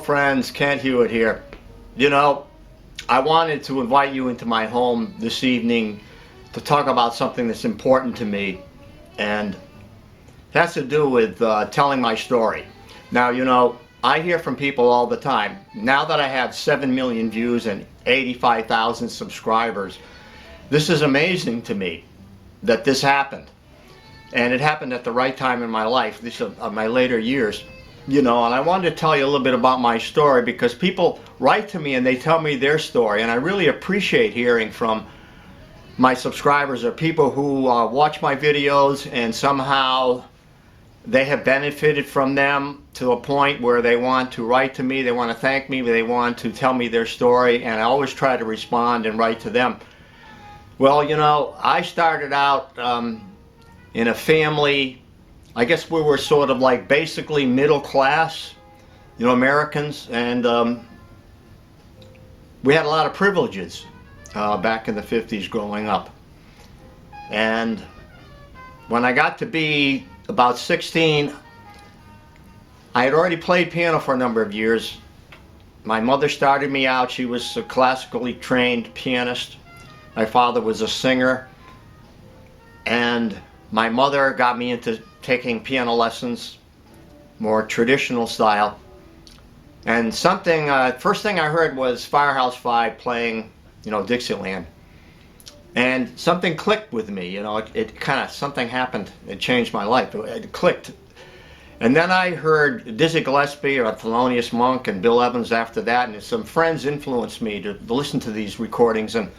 friends, Kent Hewitt here. You know, I wanted to invite you into my home this evening to talk about something that's important to me, and it has to do with telling my story. Now, you know, I hear from people all the time. Now that I have 7 million views and 85,000 subscribers, this is amazing to me that this happened. And it happened at the right time in my life, this my later years. You know, and I wanted to tell you a little bit about my story because people write to me and they tell me their story, and I really appreciate hearing from my subscribers or people who watch my videos and somehow they have benefited from them to a point where they want to write to me, they want to thank me, they want to tell me their story, and I always try to respond and write to them. Well, you know, I started out in a family, I guess we were sort of like basically middle class, you know, Americans, and we had a lot of privileges back in the 50s growing up. And when I got to be about 16, I had already played piano for a number of years. My mother started me out. She was a classically trained pianist. My father was a singer, and my mother got me into taking piano lessons, more traditional style. And something, first thing I heard was Firehouse Five playing, you know, Dixieland. And something clicked with me, you know, it kind of, something happened, it changed my life, it clicked. And then I heard Dizzy Gillespie or Thelonious Monk and Bill Evans after that, and some friends influenced me to listen to these recordings. And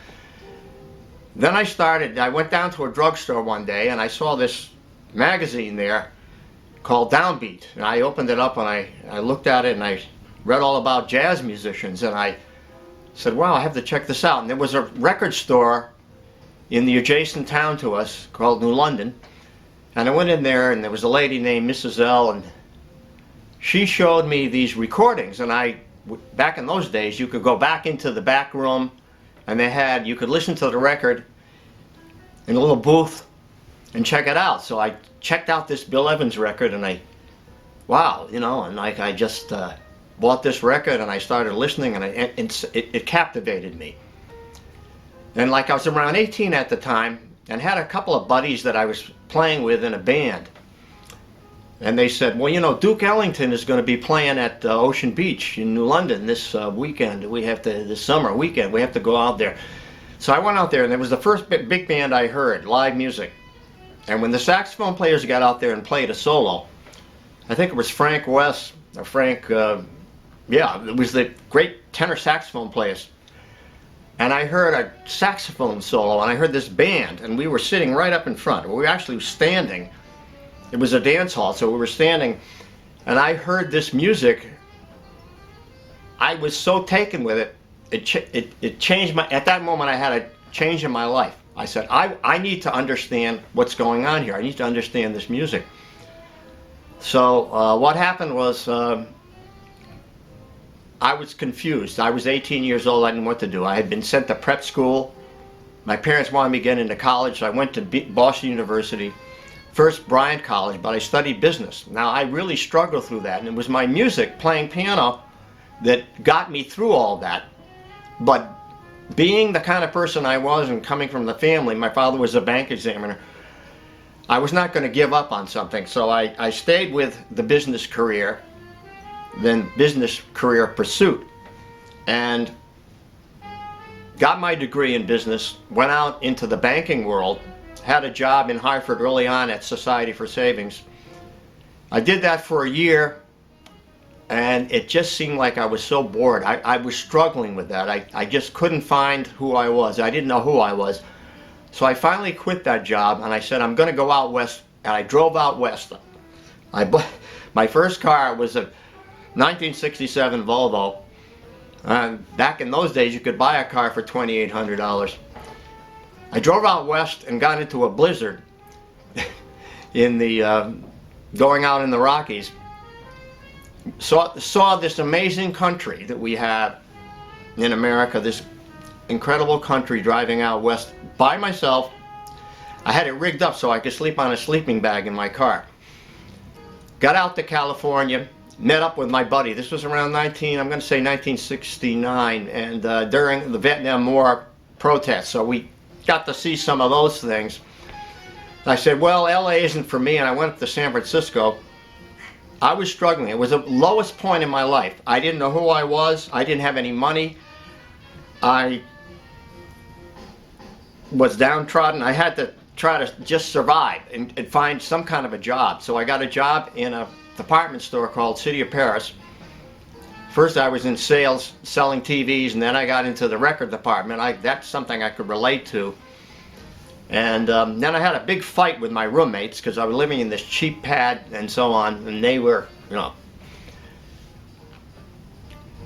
then I went down to a drugstore one day and I saw this magazine there called Downbeat, and I opened it up and I looked at it and I read all about jazz musicians, and I said, wow, I have to check this out. And there was a record store in the adjacent town to us called New London, and I went in there and there was a lady named Mrs. L, and she showed me these recordings. And back in those days you could go back into the back room and you could listen to the record in a little booth and check it out. So I checked out this Bill Evans record, and wow, you know, and like I just bought this record and I started listening, and it captivated me. And like I was around 18 at the time and had a couple of buddies that I was playing with in a band, and they said, well, you know, Duke Ellington is going to be playing at Ocean Beach in New London this weekend. This summer weekend, we have to go out there. So I went out there, and it was the first big band I heard, live music. And when the saxophone players got out there and played a solo, I think it was Frank West, or yeah, it was the great tenor saxophone players. And I heard a saxophone solo, and I heard this band, and we were sitting right up in front. We were actually standing. It was a dance hall, so we were standing, and I heard this music. I was so taken with it. It changed at that moment I had a change in my life. I said, I need to understand what's going on here. I need to understand this music. So what happened was I was confused. I was 18 years old. I didn't know what to do. I had been sent to prep school. My parents wanted me to get into college, so I went to Boston University. First Bryant College, but I studied business. Now I really struggled through that, and it was my music, playing piano, that got me through all that. But being the kind of person I was and coming from the family, my father was a bank examiner, I was not going to give up on something. So I stayed with the business career, then business career pursuit, and got my degree in business, went out into the banking world, had a job in Hartford early on at Society for Savings. I did that for a year, and it just seemed like I was so bored. I was struggling with that. I just couldn't find who I was. I didn't know who I was. So I finally quit that job, and I said, I'm going to go out west, and I drove out west. My first car was a 1967 Volvo. Back in those days, you could buy a car for $2,800. I drove out west and got into a blizzard in going out in the Rockies. Saw this amazing country that we have in America, this incredible country, driving out west by myself. I had it rigged up so I could sleep on a sleeping bag in my car. Got out to California, met up with my buddy. This was around I'm going to say 1969, and during the Vietnam War protests. So we got to see some of those things. I said, well, LA isn't for me, and I went up to San Francisco. I was struggling. It was the lowest point in my life. I didn't know who I was. I didn't have any money. I was downtrodden. I had to try to just survive and find some kind of a job. So I got a job in a department store called City of Paris. First I was in sales, selling TVs, and then I got into the record department. That's something I could relate to. And then I had a big fight with my roommates because I was living in this cheap pad and so on, and they were, you know,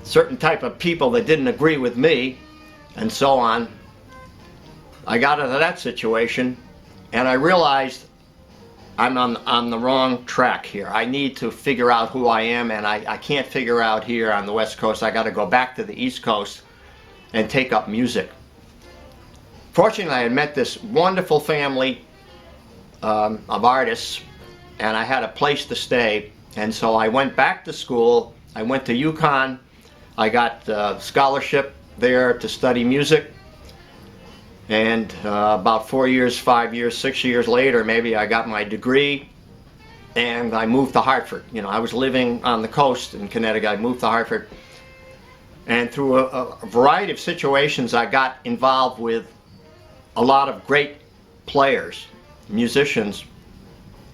certain type of people that didn't agree with me and so on. I got into that situation, and I realized I'm on the wrong track here. I need to figure out who I am, and I can't figure out here on the West Coast. I got to go back to the East Coast and take up music. Fortunately, I had met this wonderful family of artists, and I had a place to stay, and so I went back to school. I went to UConn. I got a scholarship there to study music, and about 4 years, 5 years, 6 years later, maybe, I got my degree, and I moved to Hartford. You know, I was living on the coast in Connecticut. I moved to Hartford, and through a variety of situations, I got involved with a lot of great players, musicians,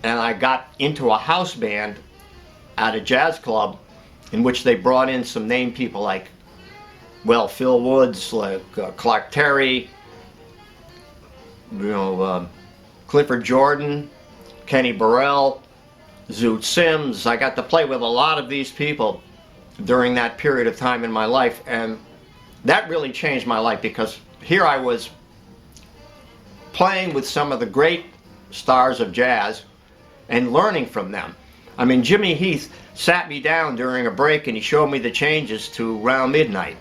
and I got into a house band at a jazz club in which they brought in some name people like, well, Phil Woods, like Clark Terry, you know, Clifford Jordan, Kenny Burrell, Zoot Sims. I got to play with a lot of these people during that period of time in my life, and that really changed my life because here I was playing with some of the great stars of jazz and learning from them. I mean, Jimmy Heath sat me down during a break and he showed me the changes to Round Midnight,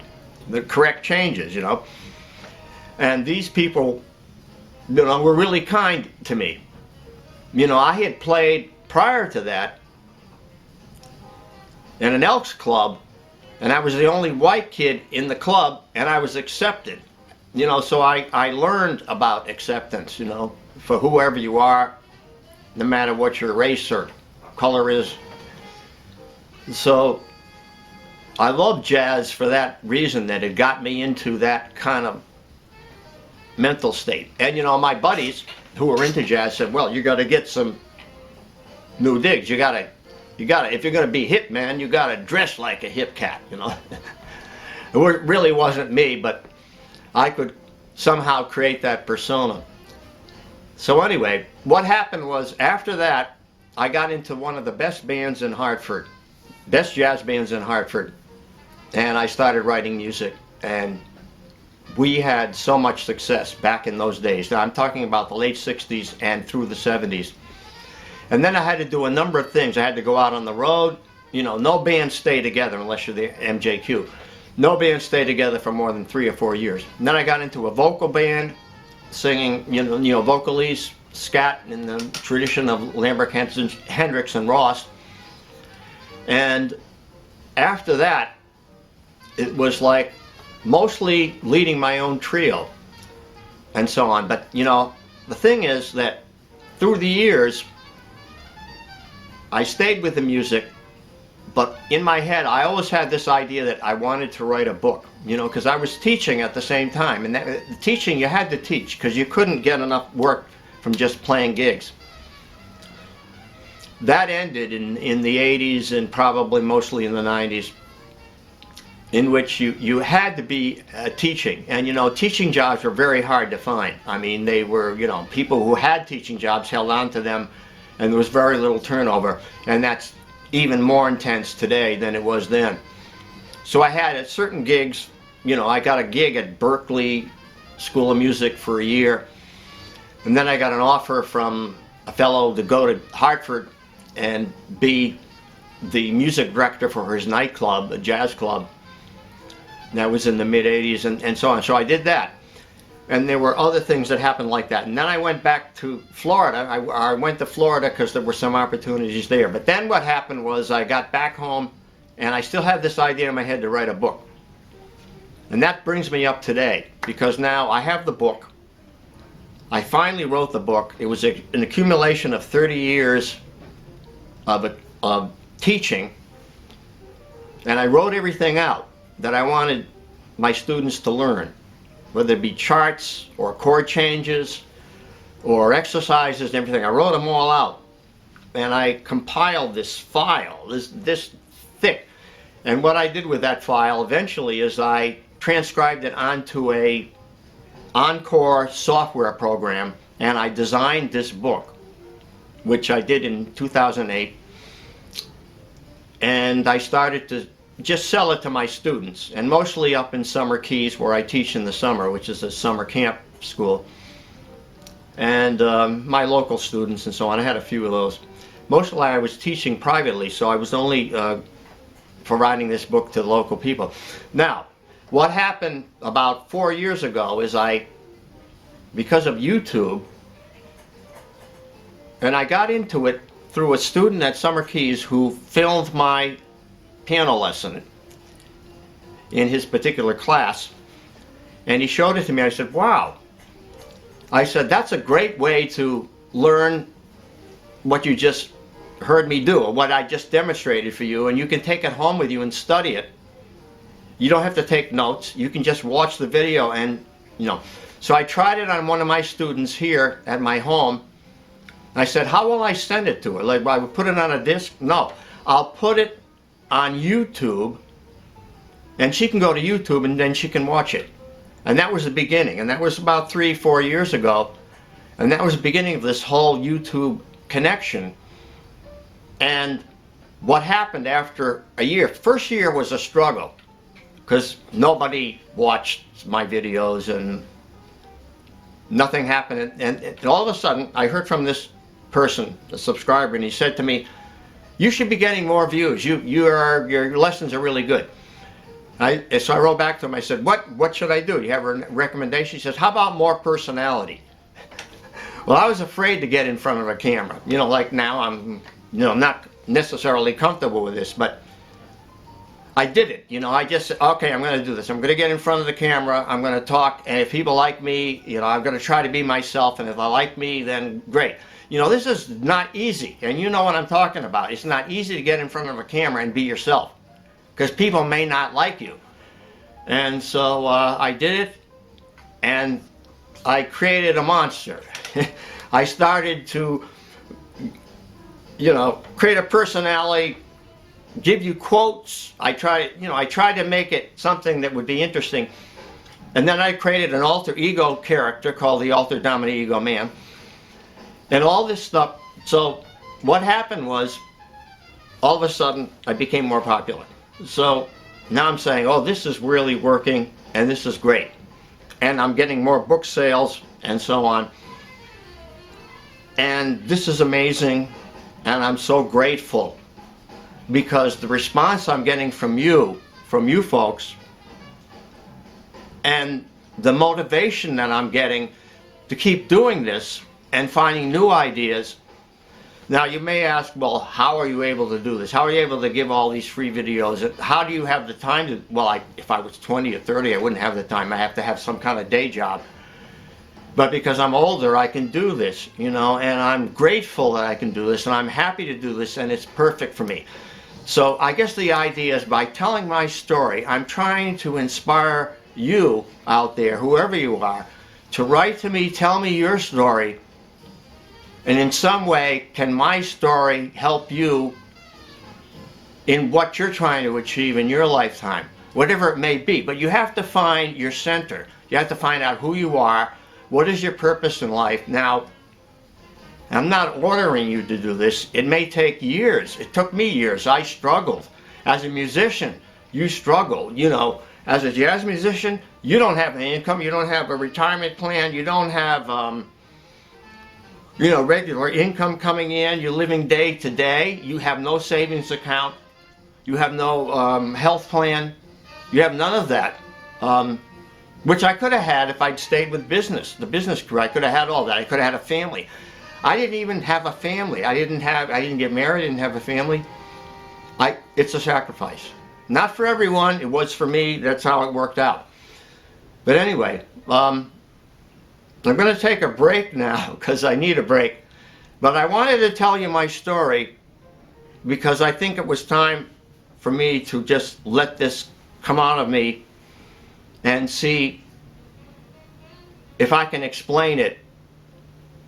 the correct changes, you know. And these people, you know, were really kind to me. You know, I had played prior to that in an Elks club, and I was the only white kid in the club, and I was accepted. You know, so I learned about acceptance, you know, for whoever you are, no matter what your race or color is. So I love jazz for that reason, that it got me into that kind of mental state. And you know, my buddies who were into jazz said, well, you got to get some new digs. You gotta, if you're gonna be hip, man, you gotta dress like a hip cat, you know. It really wasn't me, but I could somehow create that persona. So anyway, what happened was, after that, I got into one of the best bands in Hartford, best jazz bands in Hartford, and I started writing music, and we had so much success back in those days. Now I'm talking about the late 60s and through the 70s. And then I had to do a number of things. I had to go out on the road. You know, no bands stay together unless you're the MJQ. No bands stay together for more than 3 or 4 years. And then I got into a vocal band, singing, you know, vocalese, scat in the tradition of Lambert, Hendricks, and Ross. And after that, it was like mostly leading my own trio and so on. But you know, the thing is that through the years, I stayed with the music, but in my head I always had this idea that I wanted to write a book, you know, because I was teaching at the same time, and that, teaching, you had to teach because you couldn't get enough work from just playing gigs. That ended in the 80s and probably mostly in the 90s, in which you had to be teaching. And you know, teaching jobs were very hard to find. I mean, they were, you know, people who had teaching jobs held on to them, and there was very little turnover. And that's even more intense today than it was then. So I had at certain gigs, you know, I got a gig at Berklee School of Music for a year, and then I got an offer from a fellow to go to Hartford and be the music director for his nightclub, a jazz club. And that was in the mid-80s and so on. So I did that. And there were other things that happened like that. And then I went back to Florida. I went to Florida because there were some opportunities there. But then what happened was I got back home and I still had this idea in my head to write a book. And that brings me up today, because now I have the book. I finally wrote the book. It was an accumulation of 30 years of teaching. And I wrote everything out that I wanted my students to learn, whether it be charts or chord changes or exercises and everything. I wrote them all out, and I compiled this file, this thick. And what I did with that file eventually is I transcribed it onto a Encore software program, and I designed this book, which I did in 2008. And I started to just sell it to my students, and mostly up in Summer Keys, where I teach in the summer, which is a summer camp school, and my local students and so on. I had a few of those. Mostly I was teaching privately, so I was only providing this book to the local people. Now, what happened about 4 years ago is because of YouTube, and I got into it through a student at Summer Keys who filmed my piano lesson in his particular class, and he showed it to me. I said, wow. I said, that's a great way to learn what you just heard me do, or what I just demonstrated for you, and you can take it home with you and study it. You don't have to take notes. You can just watch the video and, So I tried it on one of my students here at my home. I said, how will I send it to her? Like, I would put it on a disc? No. I'll put it on YouTube, and she can go to YouTube and then she can watch it. And that was the beginning. And that was about 3-4 years ago. And that was the beginning of this whole YouTube connection. And what happened after a year? First year was a struggle, because nobody watched my videos and nothing happened. And all of a sudden, I heard from this person, a subscriber, and he said to me, you should be getting more views. Your lessons are really good. So I wrote back to him. I said, what should I do? Do you have a recommendation? He says, how about more personality? Well, I was afraid to get in front of a camera. Like now I'm, not necessarily comfortable with this, but I did it. I just said, okay, I'm going to do this. I'm going to get in front of the camera. I'm going to talk, and if people like me, I'm going to try to be myself, and if I like me, then great. This is not easy, and you know what I'm talking about. It's not easy to get in front of a camera and be yourself, because people may not like you. And so I did it, and I created a monster. I started to, create a personality, give you quotes. I tried to make it something that would be interesting. And then I created an alter ego character called the Alter Dominant Ego Man. And all this stuff. So what happened was, all of a sudden, I became more popular. So now I'm saying, oh, this is really working, and this is great. And I'm getting more book sales, and so on. And this is amazing, and I'm so grateful, because the response I'm getting from you folks, and the motivation that I'm getting to keep doing this and finding new ideas. Now you may ask, well, how are you able to do this? How are you able to give all these free videos? How do you have the time to, well, if I was 20 or 30, I wouldn't have the time. I have to have some kind of day job. But because I'm older, I can do this, and I'm grateful that I can do this, and I'm happy to do this, and it's perfect for me. So I guess the idea is, by telling my story, I'm trying to inspire you out there, whoever you are, to write to me, tell me your story, and in some way, can my story help you in what you're trying to achieve in your lifetime, whatever it may be. But you have to find your center. You have to find out who you are, what is your purpose in life. Now, I'm not ordering you to do this. It may take years. It took me years. I struggled. As a musician, you struggle. As a jazz musician, you don't have an income. You don't have a retirement plan. You don't have regular income coming in. You're living day to day. You have no savings account. You have no health plan. You have none of that. which I could have had if I'd stayed with business, the business career. I could have had all that. I could have had a family. I didn't even have a family. I didn't get married, I didn't have a family. It's a sacrifice. Not for everyone, it was for me, that's how it worked out. But anyway, I'm going to take a break now because I need a break. But I wanted to tell you my story because I think it was time for me to just let this come out of me and see if I can explain it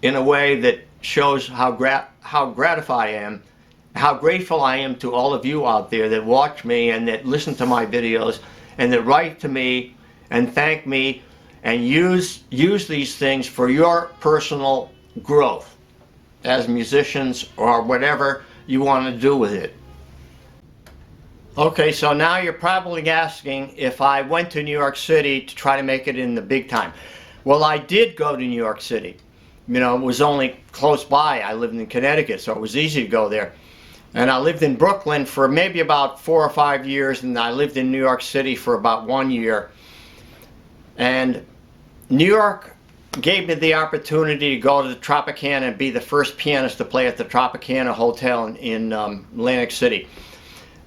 in a way that shows how gratified I am, how grateful I am to all of you out there that watch me and that listen to my videos and that write to me and thank me and use these things for your personal growth as musicians or whatever you want to do with it. Okay, so now you're probably asking if I went to New York City to try to make it in the big time. Well, I did go to New York City. You know, it was only close by. I lived in Connecticut, so it was easy to go there. And I lived in Brooklyn for maybe about 4 or 5 years, and I lived in New York City for about 1 year. And New York gave me the opportunity to go to the Tropicana and be the first pianist to play at the Tropicana Hotel in Atlantic City.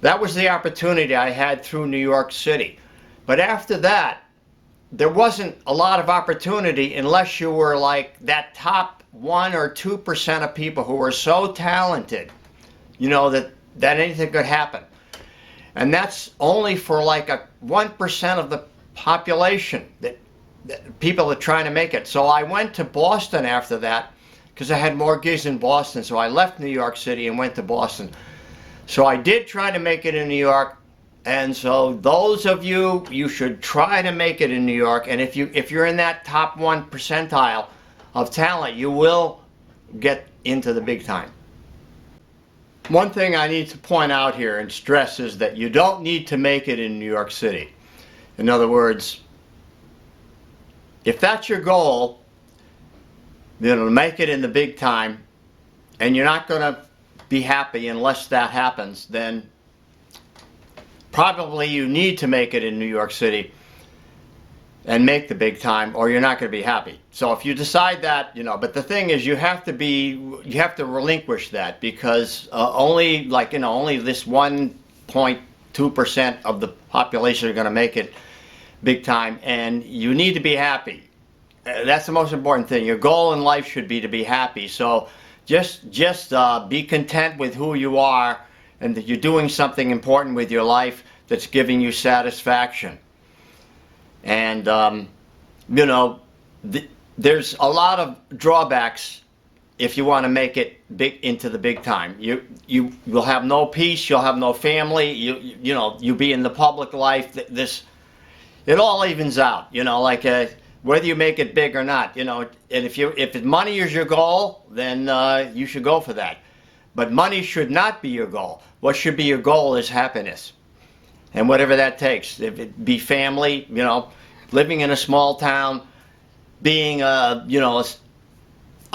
That was the opportunity I had through New York City. But after that, there wasn't a lot of opportunity unless you were like that top 1 or 2% of people who were so talented, you know, that anything could happen. And that's only for like a 1% of the population, that people are trying to make it. So I went to Boston after that because I had more gigs in Boston. So I left New York City and went to Boston. So I did try to make it in New York. And so those of you, you should try to make it in New York. And if you're in that top 1 percentile of talent, you will get into the big time. One thing I need to point out here and stress is that you don't need to make it in New York City. In other words, if that's your goal, you know, to make it in the big time, and you're not going to be happy unless that happens, then probably you need to make it in New York City and make the big time, or you're not going to be happy. So if you decide that, you know, but the thing is, you have to relinquish that, because only this 1.2% of the population are going to make it big time, and you need to be happy. That's the most important thing. Your goal in life should be to be happy. So just be content with who you are, and that you're doing something important with your life that's giving you satisfaction. And you know, there's a lot of drawbacks if you want to make it big into the big time. You will have no peace. You'll have no family. You'll be in the public life. It all evens out. You know, like whether you make it big or not. You know, and if money is your goal, then you should go for that. But money should not be your goal. What should be your goal is happiness, and whatever that takes. If it be family, you know, living in a small town, being a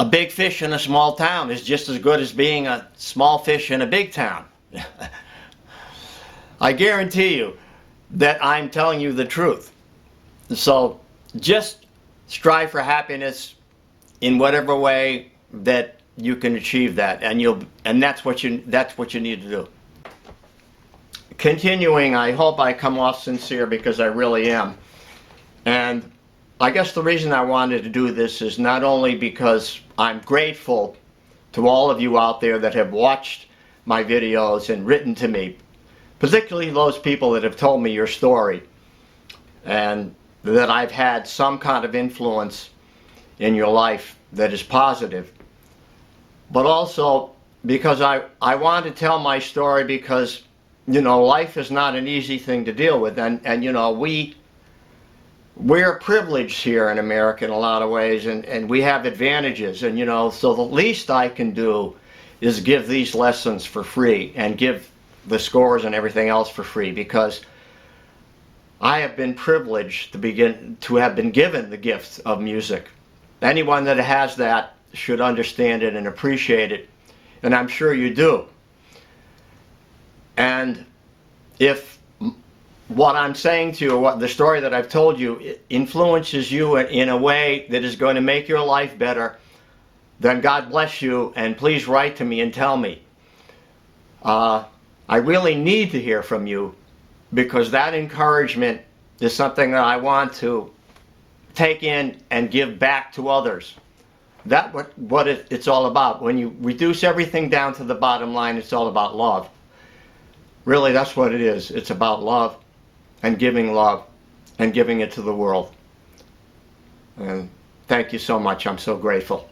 big fish in a small town is just as good as being a small fish in a big town. I guarantee you that I'm telling you the truth. So just strive for happiness in whatever way that you can achieve that, and that's what you need to do. Continuing, I hope I come off sincere, because I really am. And I guess the reason I wanted to do this is not only because I'm grateful to all of you out there that have watched my videos and written to me, particularly those people that have told me your story, and that I've had some kind of influence in your life that is positive, but also because I want to tell my story, because, you know, life is not an easy thing to deal with, and you know, we're privileged here in America in a lot of ways, and we have advantages, and you know, so the least I can do is give these lessons for free and give the scores and everything else for free, because I have been privileged to have been given the gift of music. Anyone that has that should understand it and appreciate it, and I'm sure you do. And if what I'm saying to you, what the story that I've told you influences you in a way that is going to make your life better, then God bless you, and please write to me and tell me. I really need to hear from you, because that encouragement is something that I want to take in and give back to others. That's what it's all about. When you reduce everything down to the bottom line, it's all about love. Really, that's what it is. It's about love and giving it to the world. And thank you so much. I'm so grateful.